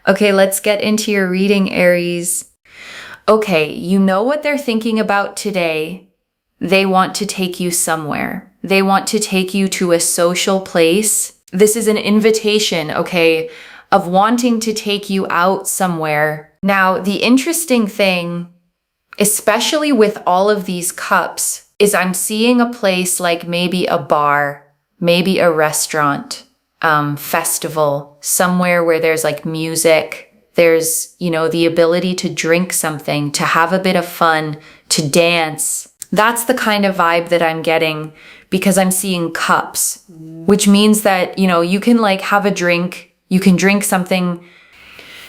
Okay, let's get into your reading, Aries. Okay, you know what they're thinking about today. They want to take you somewhere. They want to take you to a social place. This is an invitation, okay, of wanting to take you out somewhere. Now, the interesting thing, especially with all of these cups, is I'm seeing a place like maybe a bar, maybe a restaurant, festival, somewhere where there's like music. There's, the ability to drink something, to have a bit of fun, to dance. That's the kind of vibe that I'm getting because I'm seeing cups, which means that, you can like have a drink, you can drink something.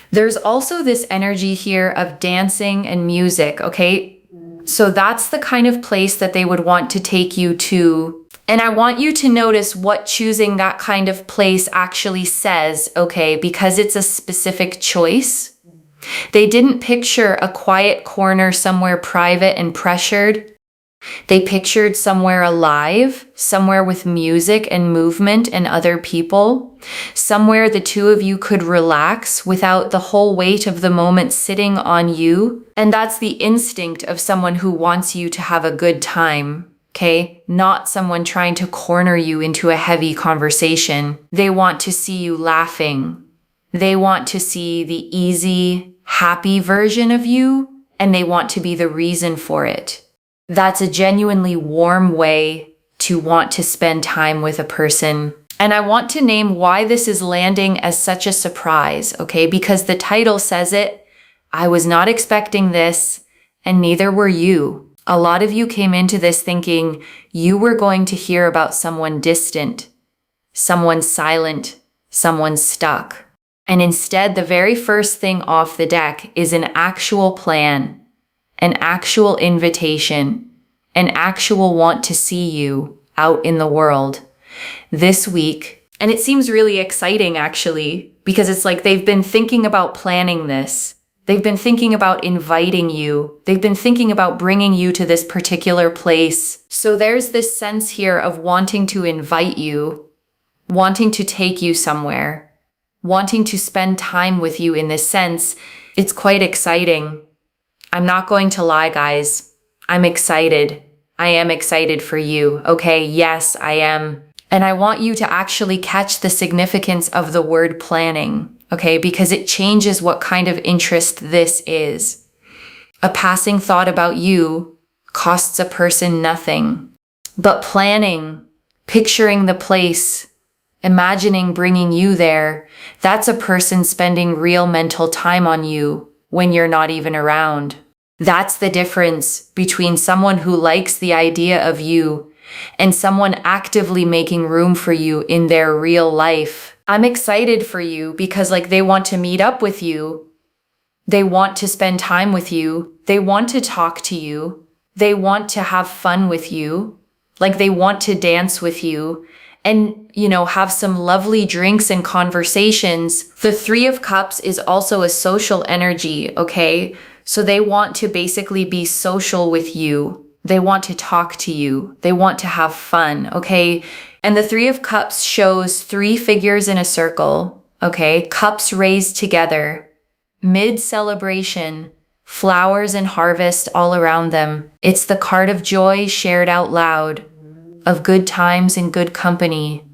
There's also this energy here of dancing and music, okay? So that's the kind of place that they would want to take you to. And I want you to notice what choosing that kind of place actually says, okay? Because it's a specific choice. They didn't picture a quiet corner somewhere private and pressured. They pictured somewhere alive, somewhere with music and movement and other people, somewhere the two of you could relax without the whole weight of the moment sitting on you. And that's the instinct of someone who wants you to have a good time, okay? Not someone trying to corner you into a heavy conversation. They want to see you laughing. They want to see the easy, happy version of you, and they want to be the reason for it. That's a genuinely warm way to want to spend time with a person. And I want to name why this is landing as such a surprise, okay? Because the title says it. I was not expecting this, and neither were you. A lot of you came into this thinking you were going to hear about someone distant, someone silent, someone stuck. And instead, the very first thing off the deck is an actual plan, an actual invitation, an actual want to see you out in the world this week. And it seems really exciting, actually, because it's like they've been thinking about planning this. They've been thinking about inviting you. They've been thinking about bringing you to this particular place. So there's this sense here of wanting to invite you, wanting to take you somewhere, wanting to spend time with you in this sense. It's quite exciting. I'm not going to lie, guys. I'm excited. I am excited for you. Okay, yes, I am. And I want you to actually catch the significance of the word planning, okay? Because it changes what kind of interest this is. A passing thought about you costs a person nothing. But planning, picturing the place, imagining bringing you there, that's a person spending real mental time on you when you're not even around. That's the difference between someone who likes the idea of you and someone actively making room for you in their real life. I'm excited for you because they want to meet up with you. They want to spend time with you. They want to talk to you. They want to have fun with you. They want to dance with you and, have some lovely drinks and conversations. The Three of Cups is also a social energy, okay? So they want to basically be social with you. They want to talk to you. They want to have fun, okay? And the Three of Cups shows three figures in a circle, okay? Cups raised together, mid-celebration, flowers and harvest all around them. It's the card of joy shared out loud, of good times and good company,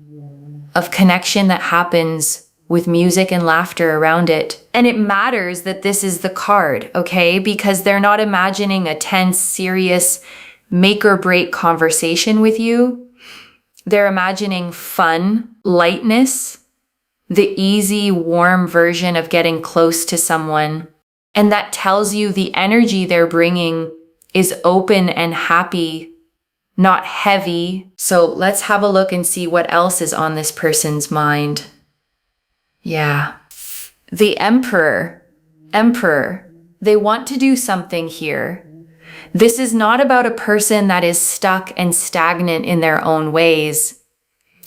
of connection that happens with music and laughter around it. And it matters that this is the card, okay? Because they're not imagining a tense, serious, make or break conversation with you. They're imagining fun, lightness, the easy, warm version of getting close to someone. And that tells you the energy they're bringing is open and happy, not heavy. So let's have a look and see what else is on this person's mind. Yeah. The Emperor. They want to do something here. This is not about a person that is stuck and stagnant in their own ways,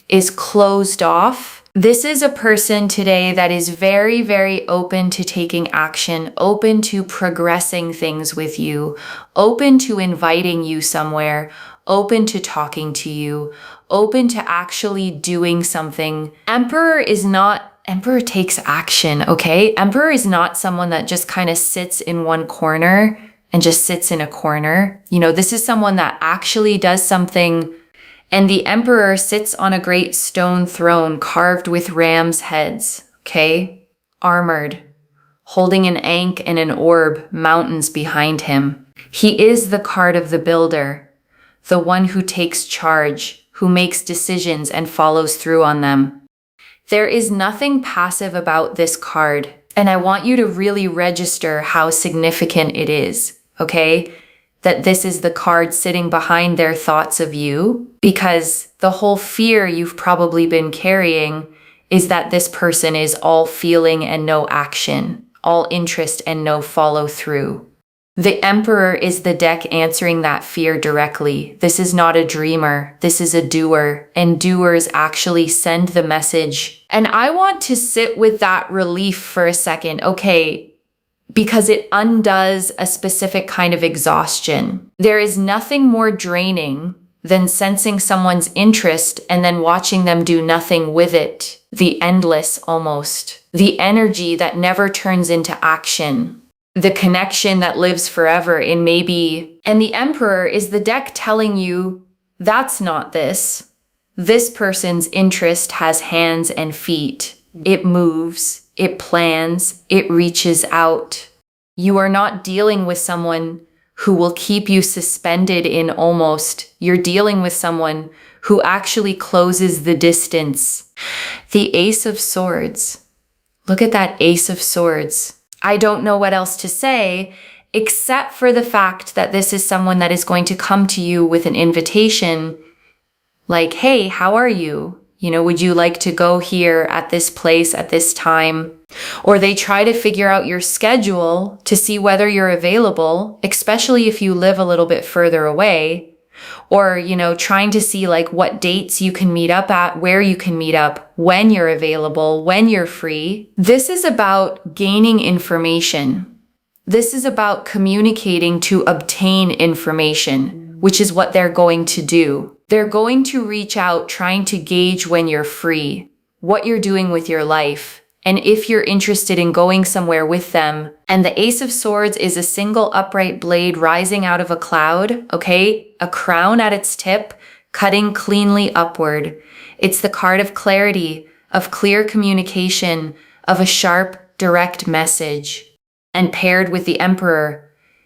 is closed off. This is a person today that is very, very open to taking action, open to progressing things with you, open to inviting you somewhere, open to talking to you, open to actually doing something. Emperor is not Emperor takes action, okay? Emperor is not someone that just kind of sits in one corner and just sits in a corner. You know, this is someone that actually does something. And the Emperor sits on a great stone throne carved with ram's heads, okay? Armored, holding an ankh and an orb, mountains behind him. He is the card of the builder, the one who takes charge, who makes decisions and follows through on them. There is nothing passive about this card, and I want you to really register how significant it is, okay? That this is the card sitting behind their thoughts of you, because the whole fear you've probably been carrying is that this person is all feeling and no action, all interest and no follow through. The Emperor is the deck answering that fear directly. This is not a dreamer. This is a doer, and doers actually send the message. And I want to sit with that relief for a second, okay? Because it undoes a specific kind of exhaustion. There is nothing more draining than sensing someone's interest and then watching them do nothing with it. The endless almost. The energy that never turns into action. The connection that lives forever in maybe. And the Emperor is the deck telling you, that's not this. This person's interest has hands and feet. It moves, it plans, it reaches out. You are not dealing with someone who will keep you suspended in almost. You're dealing with someone who actually closes the distance. The Ace of Swords. Look at that Ace of Swords. I don't know what else to say, except for the fact that this is someone that is going to come to you with an invitation like, hey, how are you? You know, would you like to go here at this place at this time? Or they try to figure out your schedule to see whether you're available, especially if you live a little bit further away. Or, you know, trying to see like what dates you can meet up at, where you can meet up, when you're available, when you're free. This is about gaining information. This is about communicating to obtain information, which is what they're going to do. They're going to reach out trying to gauge when you're free, what you're doing with your life, and if you're interested in going somewhere with them. And the Ace of Swords is a single upright blade rising out of a cloud, okay? A crown at its tip, cutting cleanly upward. It's the card of clarity, of clear communication, of a sharp, direct message. And paired with the Emperor,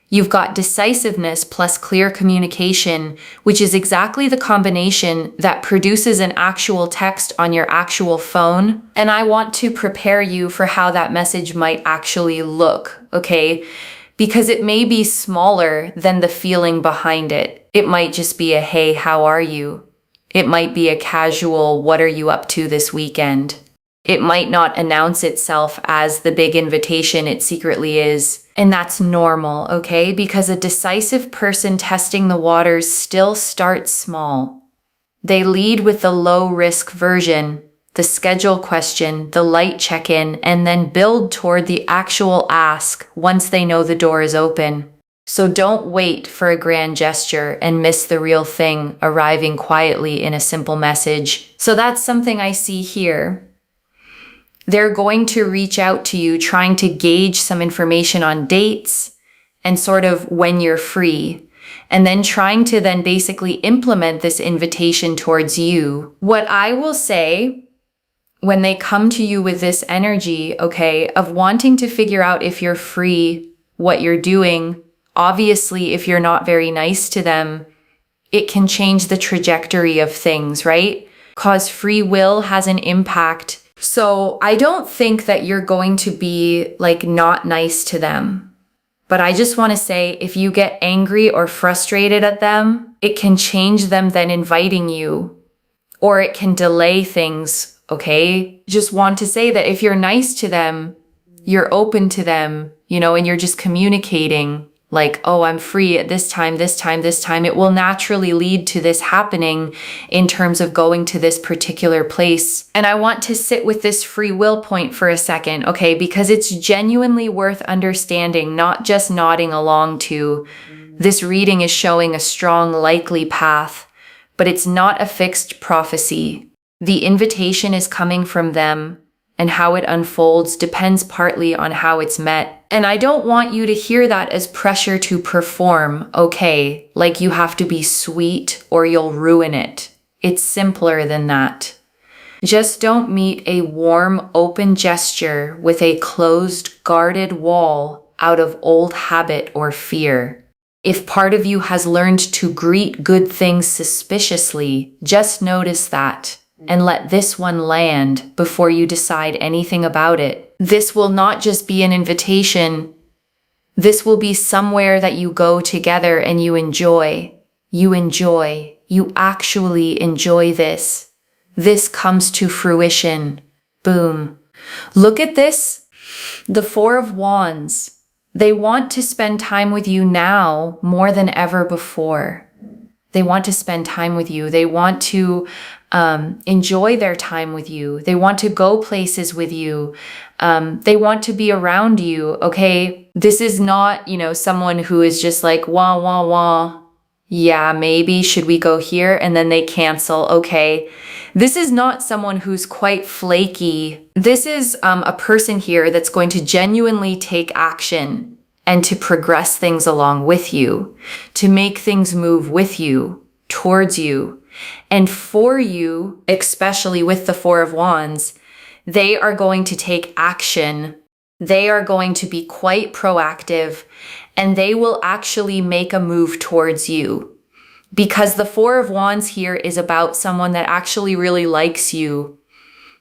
you've got decisiveness plus clear communication, which is exactly the combination that produces an actual text on your actual phone. And I want to prepare you for how that message might actually look, okay? Because it may be smaller than the feeling behind it. It might just be a, hey, how are you? It might be a casual, what are you up to this weekend? It might not announce itself as the big invitation it secretly is. And that's normal, okay? Because a decisive person testing the waters still starts small. They lead with the low-risk version, the schedule question, the light check-in, and then build toward the actual ask once they know the door is open. So don't wait for a grand gesture and miss the real thing arriving quietly in a simple message. So that's something I see here. They're going to reach out to you trying to gauge some information on dates and sort of when you're free, and then trying to then basically implement this invitation towards you. What I will say when they come to you with this energy, okay, of wanting to figure out if you're free, what you're doing, obviously if you're not very nice to them, it can change the trajectory of things, right? Because free will has an impact. So I don't think that you're going to be like not nice to them. But I just want to say, if you get angry or frustrated at them, it can change them then inviting you, or it can delay things, okay? Just want to say that if you're nice to them, you're open to them, you know, and you're just communicating like, oh, I'm free at this time, this time, this time. It will naturally lead to this happening in terms of going to this particular place. And I want to sit with this free will point for a second, okay? Because it's genuinely worth understanding, not just nodding along to. This reading is showing a strong, likely path, but it's not a fixed prophecy. The invitation is coming from them, and how it unfolds depends partly on how it's met. And I don't want you to hear that as pressure to perform, okay, like you have to be sweet or you'll ruin it. It's simpler than that. Just don't meet a warm, open gesture with a closed, guarded wall out of old habit or fear. If part of you has learned to greet good things suspiciously, just notice that and let this one land before you decide anything about it. This will not just be an invitation. This will be somewhere that you go together and you enjoy. You actually enjoy this. This comes to fruition. Boom. Look at this. The Four of Wands. They want to spend time with you now more than ever before. They want to spend time with you. They want to enjoy their time with you. They want to go places with you. They want to be around you, okay? This is not, someone who is just like, wah, wah, wah. Yeah, maybe, should we go here? And then they cancel, okay. This is not someone who's quite flaky. This is a person here that's going to genuinely take action and to progress things along with you, to make things move with you, towards you. And for you, especially with the Four of Wands, they are going to take action. They are going to be quite proactive, and they will actually make a move towards you. Because the Four of Wands here is about someone that actually really likes you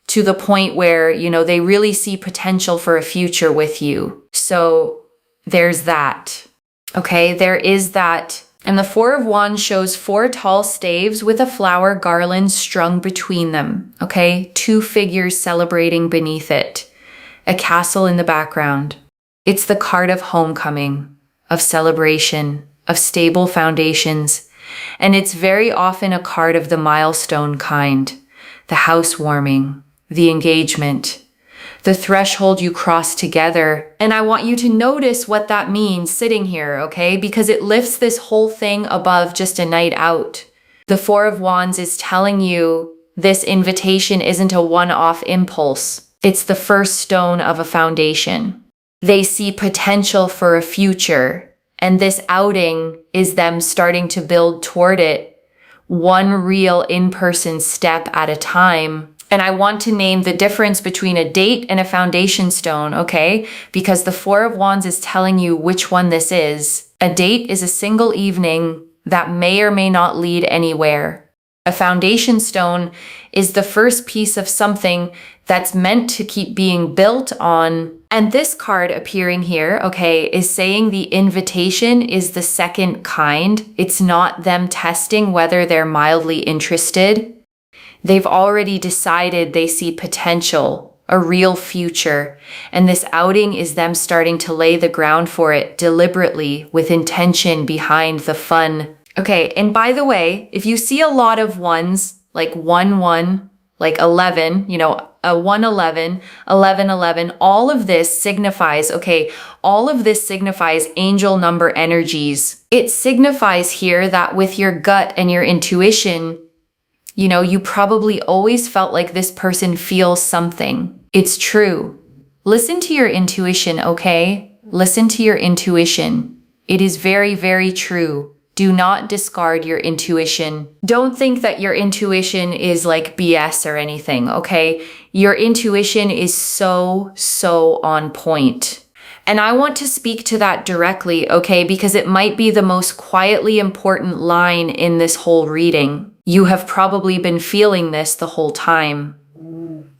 to the point where, they really see potential for a future with you. So there's that. Okay, there is that. And the Four of Wands shows 4 tall staves with a flower garland strung between them. Okay, 2 figures celebrating beneath it. A castle in the background. It's the card of homecoming, of celebration, of stable foundations. And it's very often a card of the milestone kind. The housewarming, the engagement, the threshold you cross together. And I want you to notice what that means sitting here, okay? Because it lifts this whole thing above just a night out. The Four of Wands is telling you this invitation isn't a one-off impulse. It's the first stone of a foundation. They see potential for a future, and this outing is them starting to build toward it, one real in-person step at a time. And I want to name the difference between a date and a foundation stone, okay? Because the Four of Wands is telling you which one this is. A date is a single evening that may or may not lead anywhere. A foundation stone is the first piece of something that's meant to keep being built on. And this card appearing here, okay, is saying the invitation is the second kind. It's not them testing whether they're mildly interested. They've already decided they see potential, a real future, and this outing is them starting to lay the ground for it deliberately with intention behind the fun. Okay, and by the way, if you see a lot of ones, like 1-1, like 11, a 1-11, 11-11, all of this signifies, all of this signifies angel number energies. It signifies here that with your gut and your intuition, you probably always felt like this person feels something. It's true. Listen to your intuition, okay? Listen to your intuition. It is very, very true. Do not discard your intuition. Don't think that your intuition is like BS or anything, okay? Your intuition is so on point. And I want to speak to that directly, okay? Because it might be the most quietly important line in this whole reading. You have probably been feeling this the whole time.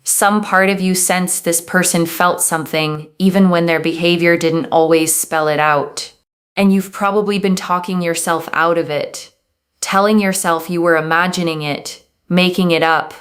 Some part of you sensed this person felt something, even when their behavior didn't always spell it out. And you've probably been talking yourself out of it, telling yourself you were imagining it, making it up,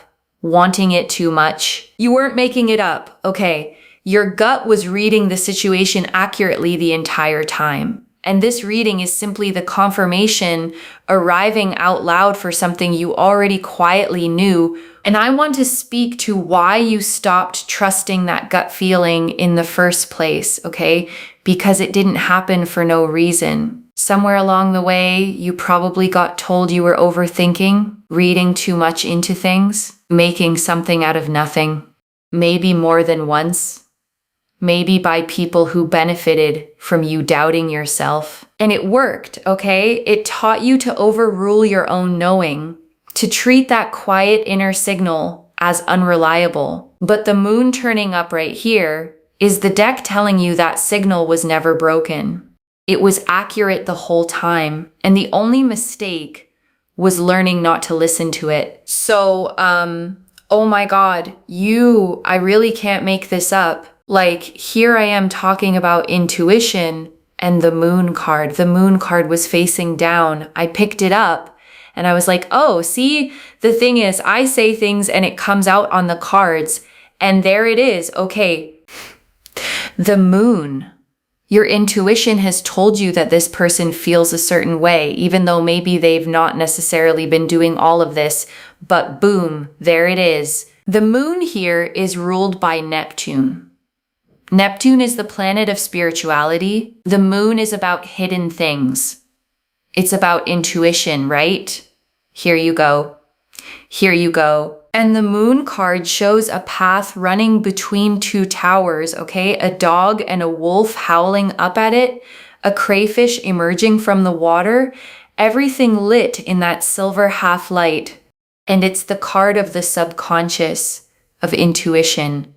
wanting it too much. You weren't making it up, okay? Your gut was reading the situation accurately the entire time. And this reading is simply the confirmation arriving out loud for something you already quietly knew. And I want to speak to why you stopped trusting that gut feeling in the first place, okay? Because it didn't happen for no reason. Somewhere along the way, you probably got told you were overthinking, reading too much into things, making something out of nothing. maybe more than once, maybe by people who benefited from you doubting yourself. And it worked, okay? It taught you to overrule your own knowing, to treat that quiet inner signal as unreliable. But the moon turning up right here is the deck telling you that signal was never broken. It was accurate the whole time, and the only mistake was learning not to listen to it. So, oh my God, I really can't make this up. Like, here I am talking about intuition and the moon card. The moon card was facing down. I picked it up and I was like, oh, see, the thing is, I say things and it comes out on the cards, and there it is. Okay, the moon. Your intuition has told you that this person feels a certain way, even though maybe they've not necessarily been doing all of this, but boom, there it is. The moon here is ruled by Neptune. Neptune is the planet of spirituality. The moon is about hidden things. It's about intuition, right? Here you go. Here you go. And the moon card shows a path running between two towers, okay? A dog and a wolf howling up at it, a crayfish emerging from the water, everything lit in that silver half light. And it's the card of the subconscious, of intuition,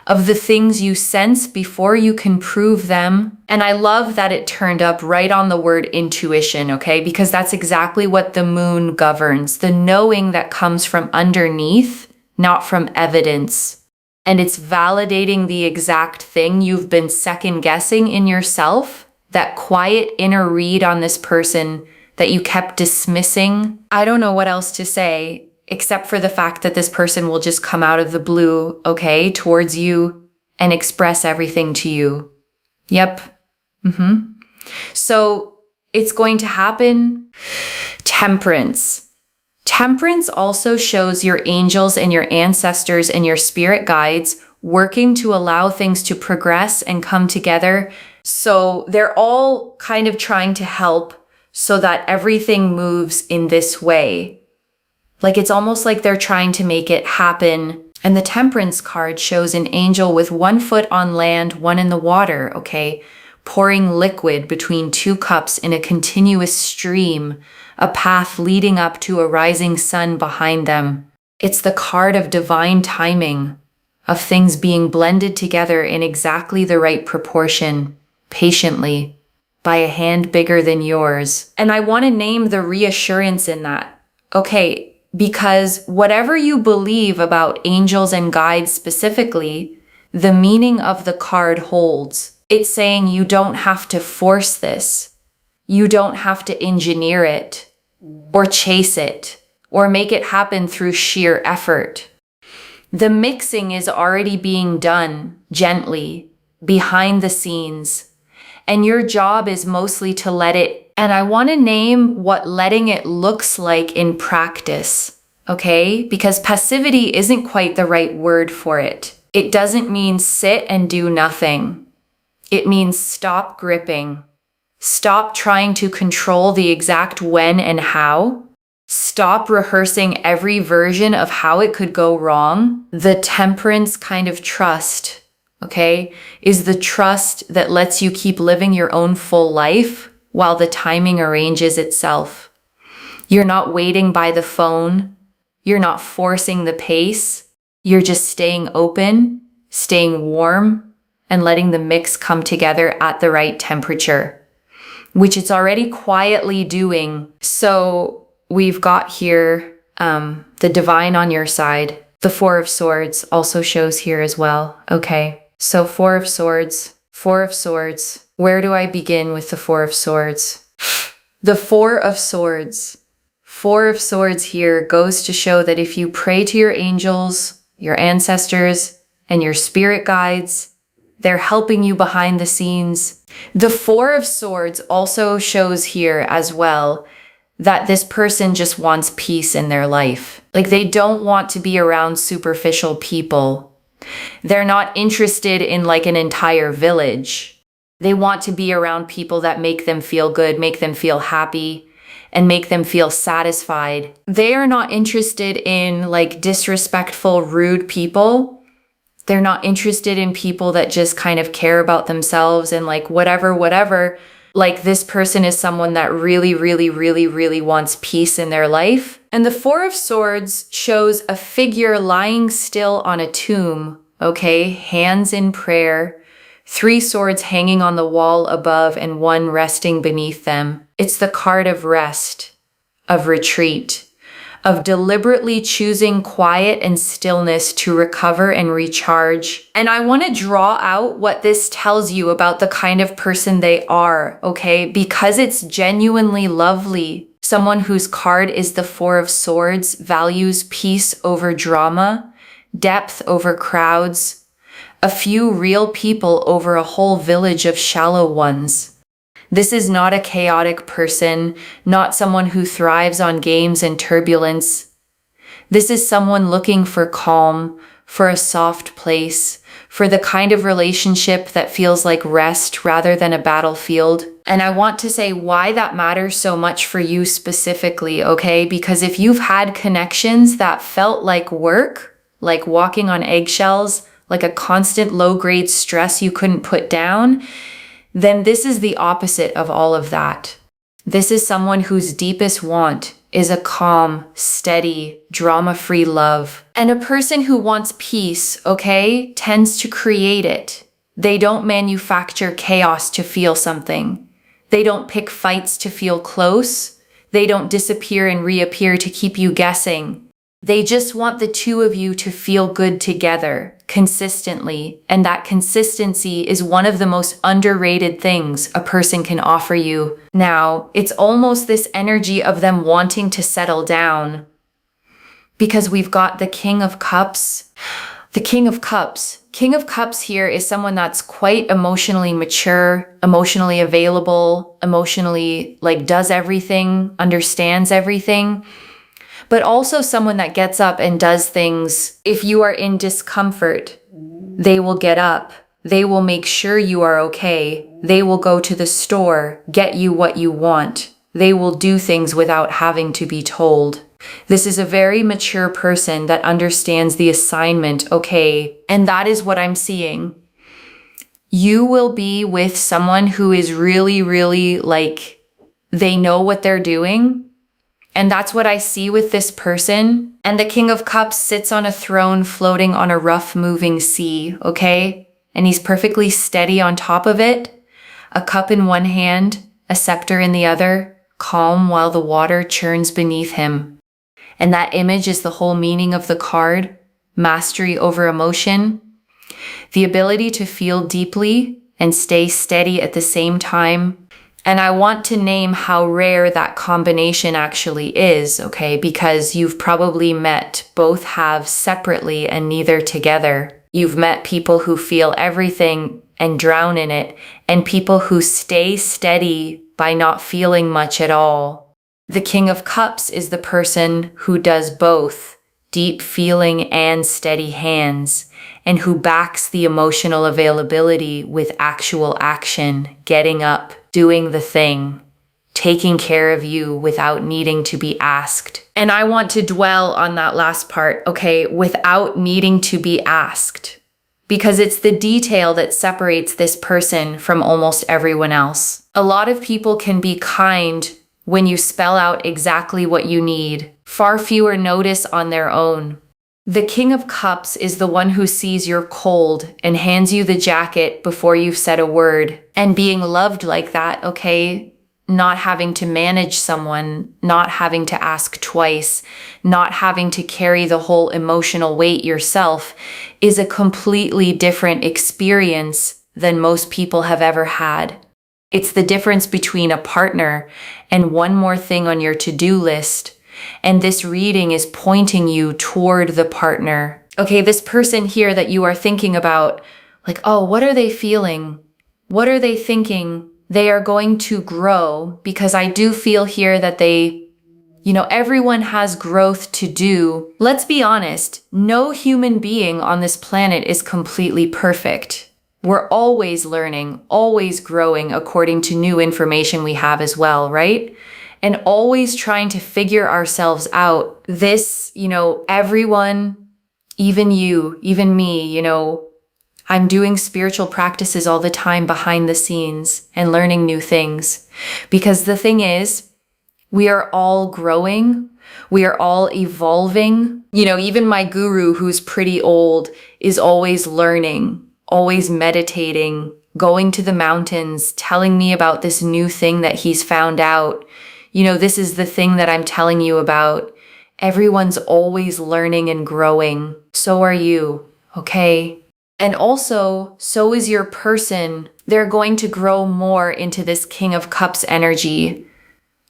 of the things you sense before you can prove them. And I love that it turned up right on the word intuition, okay? Because that's exactly what the moon governs, the knowing that comes from underneath, not from evidence. And it's validating the exact thing you've been second guessing in yourself, that quiet inner read on this person that you kept dismissing. I don't know what else to say, except for the fact that this person will just come out of the blue, okay, towards you and express everything to you. Yep. So it's going to happen. Temperance. Temperance also shows your angels and your ancestors and your spirit guides working to allow things to progress and come together. So they're all kind of trying to help so that everything moves in this way. Like, it's almost like they're trying to make it happen. And the Temperance card shows an angel with one foot on land, one in the water, okay? Pouring liquid between two cups in a continuous stream, a path leading up to a rising sun behind them. It's the card of divine timing, of things being blended together in exactly the right proportion, patiently, by a hand bigger than yours. And I want to name the reassurance in that. Okay, because whatever you believe about angels and guides specifically, the meaning of the card holds. It's saying you don't have to force this. You don't have to engineer it, or chase it, or make it happen through sheer effort. The mixing is already being done gently, behind the scenes, and your job is mostly to let it. And I want to name what letting it looks like in practice, okay? Because passivity isn't quite the right word for it. It doesn't mean sit and do nothing. It means stop gripping. Stop trying to control the exact when and how. Stop rehearsing every version of how it could go wrong. The temperance kind of trust, okay, is the trust that lets you keep living your own full life while the timing arranges itself. You're not waiting by the phone. You're not forcing the pace. You're just staying open, staying warm, and letting the mix come together at the right temperature, which it's already quietly doing. So we've got here the divine on your side. The Four of Swords also shows here as well. Okay, so Four of Swords. Where do I begin with the Four of Swords? The Four of Swords. Four of Swords here goes to show that if you pray to your angels, your ancestors, and your spirit guides, they're helping you behind the scenes. The Four of Swords also shows here as well that this person just wants peace in their life. Like, they don't want to be around superficial people. They're not interested in like an entire village. They want to be around people that make them feel good, make them feel happy, and make them feel satisfied. They are not interested in like disrespectful, rude people. They're not interested in people that just kind of care about themselves and like whatever. Like this person is someone that really wants peace in their life. And the Four of Swords shows a figure lying still on a tomb, okay? Hands in prayer, 3 swords hanging on the wall above and 1 resting beneath them. It's the card of rest, of retreat, of deliberately choosing quiet and stillness to recover and recharge. And I want to draw out what this tells you about the kind of person they are, okay? Because it's genuinely lovely. Someone whose card is the Four of Swords values peace over drama, depth over crowds, a few real people over a whole village of shallow ones. This is not a chaotic person, not someone who thrives on games and turbulence. This is someone looking for calm, for a soft place, for the kind of relationship that feels like rest rather than a battlefield. And I want to say why that matters so much for you specifically, okay? Because if you've had connections that felt like work, like walking on eggshells, like a constant low-grade stress you couldn't put down, then this is the opposite of all of that. This is someone whose deepest want is a calm, steady, drama-free love. And a person who wants peace, okay, tends to create it. They don't manufacture chaos to feel something. They don't pick fights to feel close. They don't disappear and reappear to keep you guessing. They just want the two of you to feel good together, consistently, and that consistency is one of the most underrated things a person can offer you. Now, it's almost this energy of them wanting to settle down, because we've got the King of Cups. The King of Cups. King of Cups here is someone that's quite emotionally mature, emotionally available, emotionally does everything, understands everything, but also someone that gets up and does things. If you are in discomfort, they will get up. They will make sure you are okay. They will go to the store, get you what you want. They will do things without having to be told. This is a very mature person that understands the assignment, okay? And that is what I'm seeing. You will be with someone who is really they know what they're doing. And that's what I see with this person. And the King of Cups sits on a throne floating on a rough moving sea, okay? And he's perfectly steady on top of it. A cup in one hand, a scepter in the other, calm while the water churns beneath him. And that image is the whole meaning of the card, mastery over emotion, the ability to feel deeply and stay steady at the same time. And I want to name how rare that combination actually is, okay? Because you've probably met both halves separately and neither together. You've met people who feel everything and drown in it, and people who stay steady by not feeling much at all. The King of Cups is the person who does both, deep feeling and steady hands, and who backs the emotional availability with actual action, getting up, doing the thing, taking care of you without needing to be asked. And I want to dwell on that last part, okay, without needing to be asked, because it's the detail that separates this person from almost everyone else. A lot of people can be kind when you spell out exactly what you need. Far fewer notice on their own. The King of Cups is the one who sees you're cold and hands you the jacket before you've said a word. And being loved like that, okay? Not having to manage someone, not having to ask twice, not having to carry the whole emotional weight yourself is a completely different experience than most people have ever had. It's the difference between a partner and one more thing on your to-do list. And this reading is pointing you toward the partner. Okay, this person here that you are thinking about, oh, what are they feeling? What are they thinking? They are going to grow, because I do feel here that everyone has growth to do. Let's be honest, no human being on this planet is completely perfect. We're always learning, always growing according to new information we have as well, right? And always trying to figure ourselves out. This, everyone even you, even me, I'm doing spiritual practices all the time behind the scenes and learning new things. Because the thing is, we are all growing. We are all evolving. Even my guru, who's pretty old, is always learning, always meditating, going to the mountains, telling me about this new thing that he's found out. This is the thing that I'm telling you about. Everyone's always learning and growing. So are you, okay? And also, so is your person. They're going to grow more into this King of Cups energy.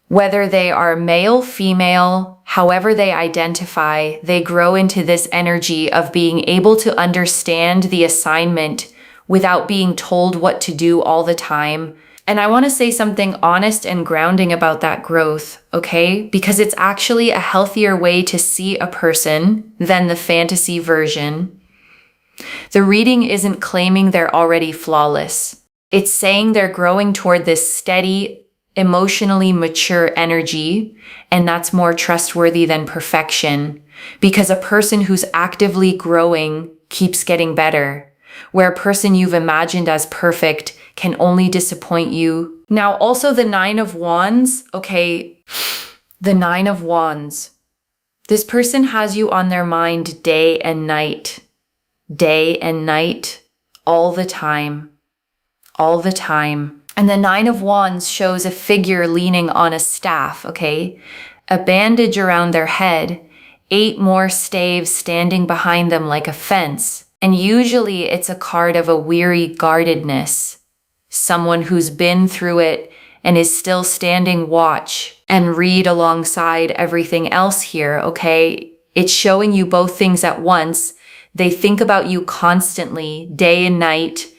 Whether they are male, female, however they identify, they grow into this energy of being able to understand the assignment without being told what to do all the time. And I want to say something honest and grounding about that growth, okay? Because it's actually a healthier way to see a person than the fantasy version. The reading isn't claiming they're already flawless. It's saying they're growing toward this steady, emotionally mature energy, and that's more trustworthy than perfection, because a person who's actively growing keeps getting better, where a person you've imagined as perfect can only disappoint you. Now, also the Nine of Wands, okay, the Nine of Wands. This person has you on their mind day and night, all the time. And the Nine of Wands shows a figure leaning on a staff, okay? A bandage around their head, 8 more staves standing behind them like a fence. And usually it's a card of a weary guardedness, someone who's been through it and is still standing watch and read alongside everything else here, okay? It's showing you both things at once. They think about you constantly, day and night.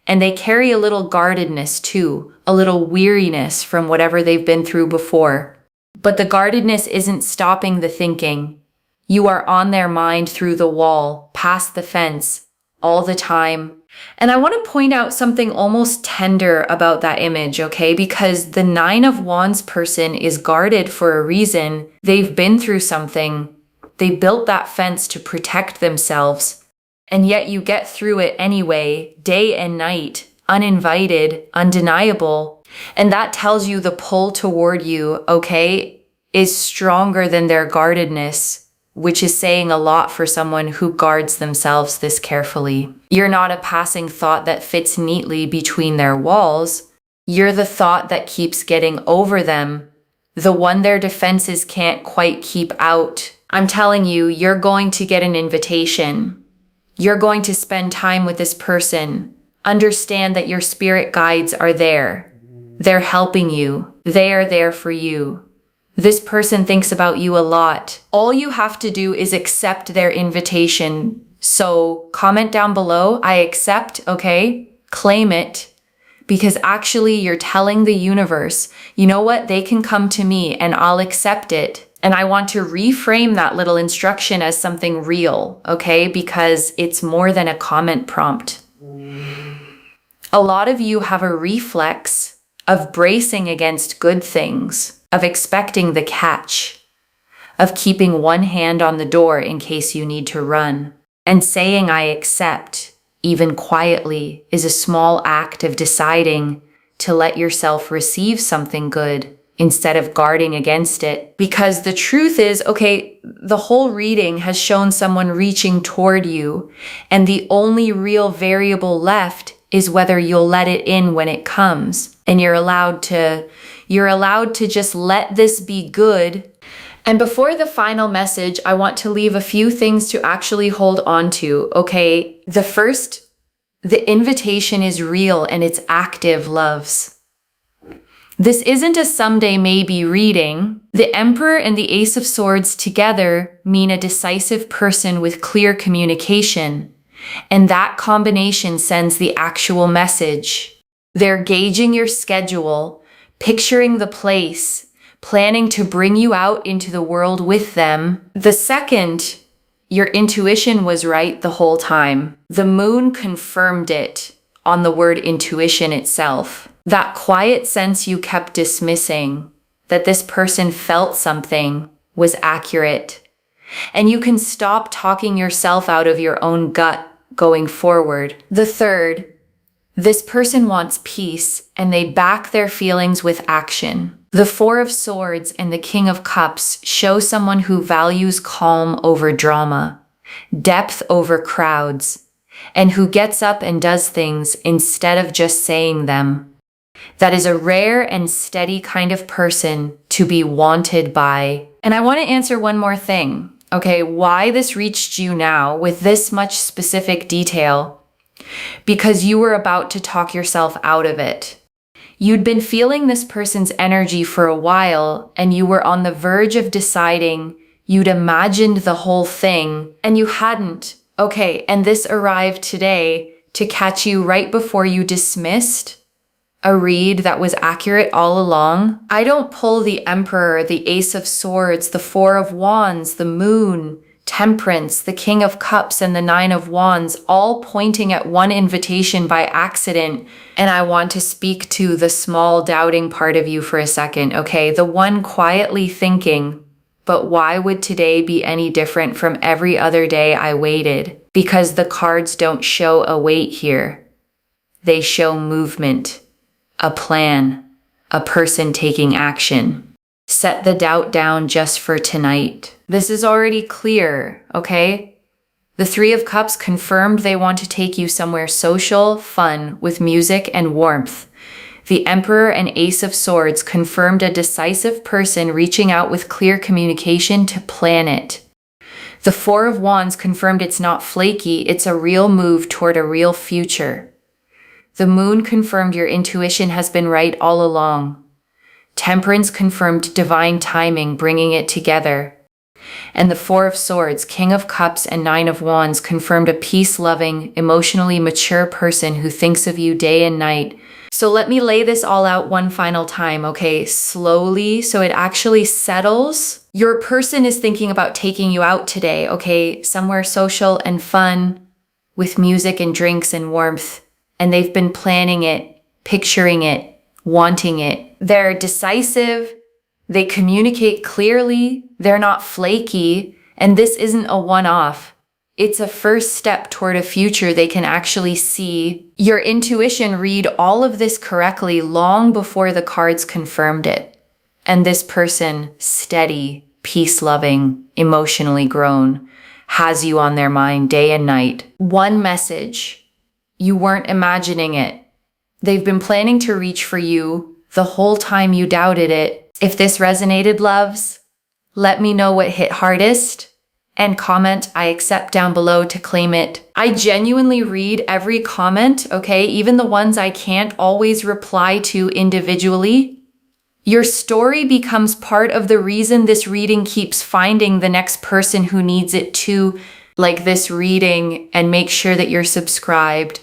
And they carry a little guardedness too, a little weariness from whatever they've been through before. But the guardedness isn't stopping the thinking. You are on their mind through the wall, past the fence, all the time. And I want to point out something almost tender about that image, okay? Because the Nine of Wands person is guarded for a reason. They've been through something. They built that fence to protect themselves. And yet you get through it anyway, day and night, uninvited, undeniable. And that tells you the pull toward you, okay, is stronger than their guardedness, which is saying a lot for someone who guards themselves this carefully. You're not a passing thought that fits neatly between their walls. You're the thought that keeps getting over them, the one their defenses can't quite keep out. I'm telling you, you're going to get an invitation. You're going to spend time with this person. Understand that your spirit guides are there. They're helping you. They are there for you. This person thinks about you a lot. All you have to do is accept their invitation. So comment down below, I accept, okay? Claim it. Because actually you're telling the universe, you know what? They can come to me and I'll accept it. And I want to reframe that little instruction as something real, okay? Because it's more than a comment prompt. A lot of you have a reflex of bracing against good things, of expecting the catch, of keeping one hand on the door in case you need to run. And saying I accept, even quietly, is a small act of deciding to let yourself receive something good instead of guarding against it. Because the truth is, okay, the whole reading has shown someone reaching toward you, and the only real variable left is whether you'll let it in when it comes. And you're allowed to just let this be good. And before the final message, I want to leave a few things to actually hold on to, okay? The first, the invitation is real and it's active, loves. This isn't a someday maybe reading. The Emperor and the Ace of Swords together mean a decisive person with clear communication. And that combination sends the actual message. They're gauging your schedule, picturing the place, planning to bring you out into the world with them. The second, your intuition was right the whole time. The moon confirmed it on the word intuition itself. That quiet sense you kept dismissing, that this person felt something, was accurate. And you can stop talking yourself out of your own gut going forward. The third, this person wants peace and they back their feelings with action. The Four of Swords and the King of Cups show someone who values calm over drama, depth over crowds, and who gets up and does things instead of just saying them. That is a rare and steady kind of person to be wanted by. And I want to answer one more thing. Okay, why this reached you now with this much specific detail? Because you were about to talk yourself out of it. You'd been feeling this person's energy for a while, and you were on the verge of deciding you'd imagined the whole thing, and you hadn't. Okay, and this arrived today to catch you right before you dismissed a read that was accurate all along. I don't pull the Emperor, the Ace of Swords, the Four of Wands, the Moon, Temperance, the King of Cups, and the Nine of Wands, all pointing at one invitation by accident. And I want to speak to the small doubting part of you for a second, okay? The one quietly thinking, but why would today be any different from every other day I waited? Because the cards don't show a wait here. They show movement, a plan, a person taking action. Set the doubt down just for tonight. This is already clear, okay? The Three of Cups confirmed they want to take you somewhere social, fun, with music and warmth. The Emperor and Ace of Swords confirmed a decisive person reaching out with clear communication to plan it. The Four of Wands confirmed it's not flaky, it's a real move toward a real future. The Moon confirmed your intuition has been right all along. Temperance confirmed divine timing, bringing it together. And the Four of Swords, King of Cups, and Nine of Wands confirmed a peace-loving, emotionally mature person who thinks of you day and night. So let me lay this all out one final time, okay? Slowly, so it actually settles. Your person is thinking about taking you out today, okay? Somewhere social and fun, with music and drinks and warmth. And they've been planning it, picturing it, wanting it. They're decisive, they communicate clearly, they're not flaky, and this isn't a one-off. It's a first step toward a future they can actually see. Your intuition read all of this correctly long before the cards confirmed it. And this person, steady, peace-loving, emotionally grown, has you on their mind day and night. One message. You weren't imagining it. They've been planning to reach for you the whole time you doubted it. If this resonated, loves, let me know what hit hardest and comment I accept down below to claim it. I genuinely read every comment, okay? Even the ones I can't always reply to individually. Your story becomes part of the reason this reading keeps finding the next person who needs it too, like this reading, and make sure that you're subscribed.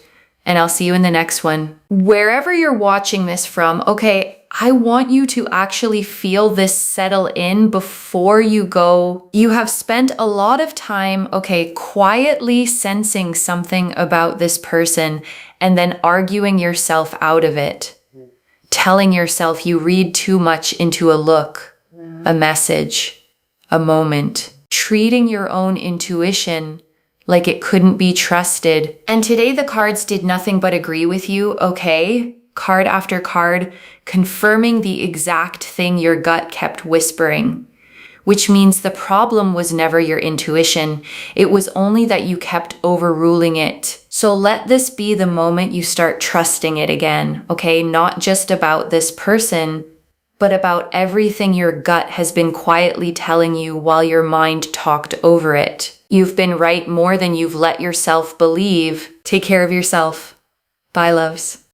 And I'll see you in the next one. Wherever you're watching this from, okay, I want you to actually feel this settle in before you go. You have spent a lot of time, okay, quietly sensing something about this person and then arguing yourself out of it. Telling yourself you read too much into a look, a message, a moment. Treating your own intuition like it couldn't be trusted. And today the cards did nothing but agree with you, okay? Card after card, confirming the exact thing your gut kept whispering. Which means the problem was never your intuition. It was only that you kept overruling it. So let this be the moment you start trusting it again, okay? Not just about this person, but about everything your gut has been quietly telling you while your mind talked over it. You've been right more than you've let yourself believe. Take care of yourself. Bye, loves.